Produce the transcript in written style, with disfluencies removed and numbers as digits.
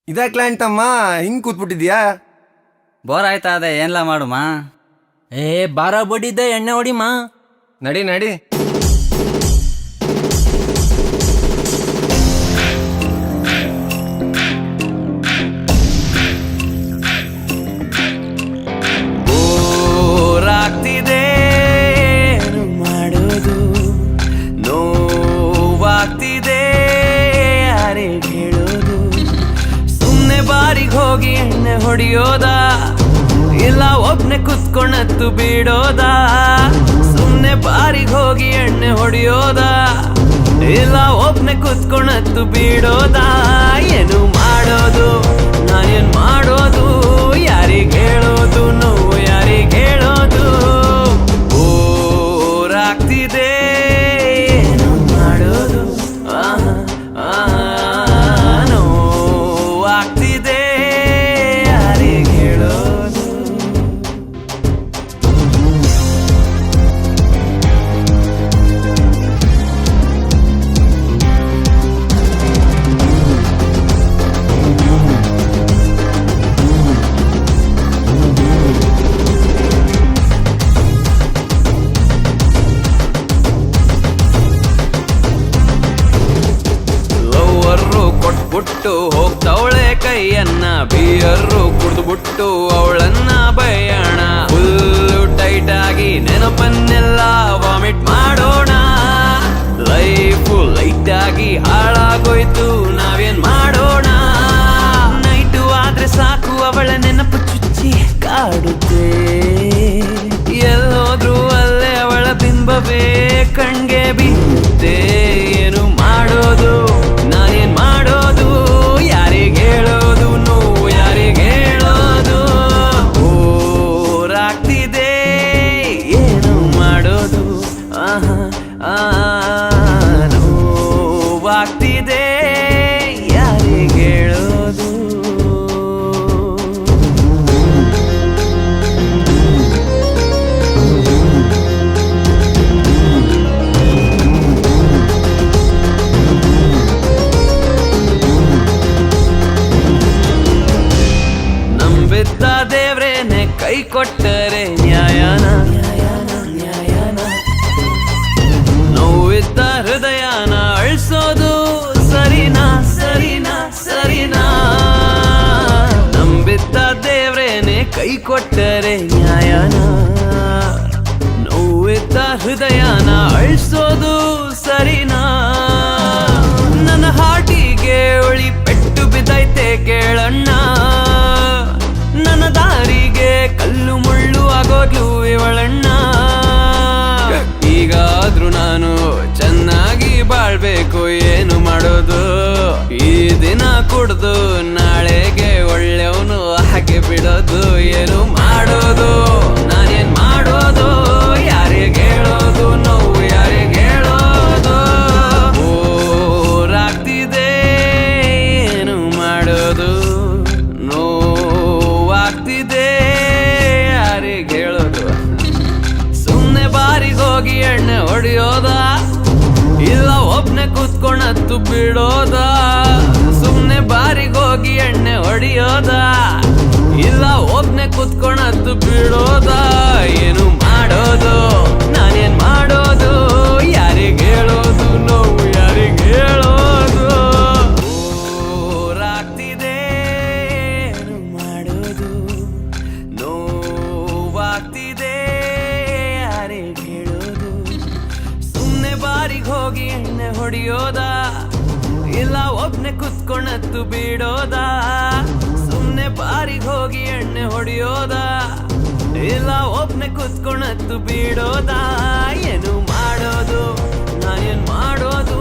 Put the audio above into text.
ಇದಾಕ್ಲ ಅಂತಮ್ಮ ಹಿಂಗ್ ಕೂತ್ಬಿಟ್ಟಿದ್ಯಾ? ಬೋರ್ ಆಯ್ತಾ ಅದೇ ಏನ್ಲ ಮಾಡುಮ? ಬಾರ ಬಡಿದ್ದೆ ಎಣ್ಣೆ ಹೊಡಿಮ. ನಡಿ ನಡಿ. ಬೋರಾಗ್ತಿದೆ ಏನು ಮಾಡೋದು, ನೋವಾಗ್ತಿದೆ ಯಾರಿಗೆ ಹೇಳೋದು. ಸುಮ್ನೆ ಬಾರಿಗೆ ಹೋಗಿ ಎಣ್ಣೆ ಹೊಡಿಯೋದ, ಇಲ್ಲ ಒಬ್ನೆ ಕುತ್ಕೊಂಡತ್ತು ಬಿಡೋದ. ಸುಮ್ನೆ ಬಾರಿಗೆ ಹೋಗಿ ಎಣ್ಣೆ ಹೊಡಿಯೋದ, ಇಲ್ಲ ಒಬ್ನೆ ಕುತ್ಕೊಂಡತ್ತು ಬಿಡೋದ. ಏನು ಮಾಡೋದು, ನಾನೇನ್ ಮಾಡೋದು, ಯಾರಿಗೆ ಹೇಳೋದು, ನೋವು ಯಾರಿಗೆ ಹೇಳೋದು. ಬೋರಾಗ್ತಿದೆ ಏನು ಮಾಡೋದು, ನೋವಾಗ್ತಿದೆ ಯಾರಿಗೆ ಹೇಳೋದು. ಕೊಟ್ಬಿಟ್ಟು ಹೋಗ್ತವಳೆ ಕೈಯನ್ನ, ಬಿಯರ್ರು ಕುಡ್ದುಬಿಟ್ಟು ಅವಳನ್ನ ಬಯ್ಯೋಣ. ಫುಲ್ಲು ಟೈಟ್ ಆಗಿ ನೆನಪನ್ನೆಲ್ಲ ವಾಮಿಟ್ ಮಾಡೋಣ. ಲೈಫು ಲೈಟ್ ಆಗಿ ಹಾಳಾಗೋಯ್ತು, ನಾವೇನ್ ಮಾಡೋಣ. ನೈಟು ಆದ್ರೆ ಸಾಕು ಅವಳ ನೆನಪು ಚುಚ್ಚಿ ಕಾಡುತ್ತೆ. ಎಲ್ಲೋದ್ರು ಅಲ್ಲೇ ಅವಳ ಬಿಂಬವೇ ಕಣ್ಗೆ ಬೀಳುತ್ತೆ. ಏನು ಮಾಡೋದು, ನಾನೇನ್ ಮಾಡೋದು, ಯಾರಿಗೆ ಹೇಳೋದು, ನೋವು ಯಾರಿಗೆ ಹೇಳೋದು. ಬೋರಾಗ್ತಿದೆ ಏನು ಮಾಡೋದು, ನೋವಾಗ್ತಿದೆ ಯಾರಿಗೆ ಹೇಳೋದು. ನಂಬಿದ್ದ ದೇವ್ರೇನೆ ಕೈ ಕೊಟ್ಟರೆ ನ್ಯಾಯನ, ನೋವಿದ್ದ ಹೃದಯನ ಅಳಿಸೋದು ಸರಿನಾ, ಸರಿನಾ, ಸರಿನಾ. ನಂಬಿದ್ದ ದೇವ್ರೇನೆ ಕೈ ಕೊಟ್ಟರೆ ನ್ಯಾಯನ, ನೋವಿದ್ದ ಹೃದಯನ ಅಳಿಸೋದು ಸರಿನಾ. ನನ್ನ ಹಾಟಿಗೆ ಒಳಿ ಪೆಟ್ಟು ಬಿದ್ದೈತೆ ಕೇಳಣ್ಣ. ನನ್ನ ದಾರಿಗೆ ಕಲ್ಲು ಮುಳ್ಳು ಆಗೋದ್ಲು ಇವಳಣ್ಣ. ಈಗಾದ್ರೂ ನಾನು ಚೆನ್ನಾಗಿ ಬಾಳ್ಬೇಕು, ಏನು ಮಾಡೋದು. ಈ ದಿನ ಕುಡ್ದು ನಾಳೆಗೆ ಒಳ್ಳೆಯವನು ಹಾಗೆ ಬಿಡೋದು. ಏನು ಮಾಡೋದು, ನಾನೇನ್ ಮಾಡೋದು, ಯಾರಿಗೆ ಹೇಳೋದು, ನೋವು ಯಾರಿಗೆ ಹೇಳೋದು. ಬೋರಾಗ್ತಿದೆ ಏನು ಮಾಡೋದು, ನೋವಾಗ್ತಿದೆ ಯಾರಿಗೆ ಹೇಳೋದು. ಸುಮ್ನೆ ಬಾರಿಗೆ ಹೋಗಿ ಎಣ್ಣೆ ಹೊಡಿಯೋದ, ಇಲ್ಲ ಒಬ್ನೆ ಕೂತ್ಕೊಂಡತ್ತು ಬಿಡೋದ. ಸುಮ್ನೆ ಬಾರಿಗೆ ಹೋಗಿ ಎಣ್ಣೆ ಹೊಡಿಯೋದ, ಇಲ್ಲ ಒಬ್ನೆ ಕೂತ್ಕೊಂಡತ್ತು ಬಿಡೋದ. ಏನು ಮಾಡೋದು, ನಾನೇನ್ ಮಾಡೋದು, ಯಾರಿಗೆ ಹೇಳೋದು, ನೋವು ಯಾರಿಗೆ ಹೇಳೋದು. ಬೋರಾಗ್ತಿದೆ ಏನು ಮಾಡೋದು, ನೋವಾಗ್ತಿದೆ ಯಾರಿಗೆ ಹೇಳೋದು. ಸುಮ್ನೆ ಬಾರಿಗೆ ಹೋಗಿ ಎಣ್ಣೆ ಹೊಡಿಯೋದ, ಇಲ್ಲ ಒಬ್ನೆ ಕುತ್ಕೊಂಡತ್ತು ಬಿಡೋದ. ಸುಮ್ನೆ ಬಾರಿಗೆ ಹೋಗಿ ಎಣ್ಣೆ ಹೊಡಿಯೋದ, ಇಲ್ಲ ಒಬ್ನೆ ಕುತ್ಕೊಂಡತ್ತು ಬಿಡೋದ. ಏನು ಮಾಡೋದು, ನಾನೇನ್ ಮಾಡೋದು,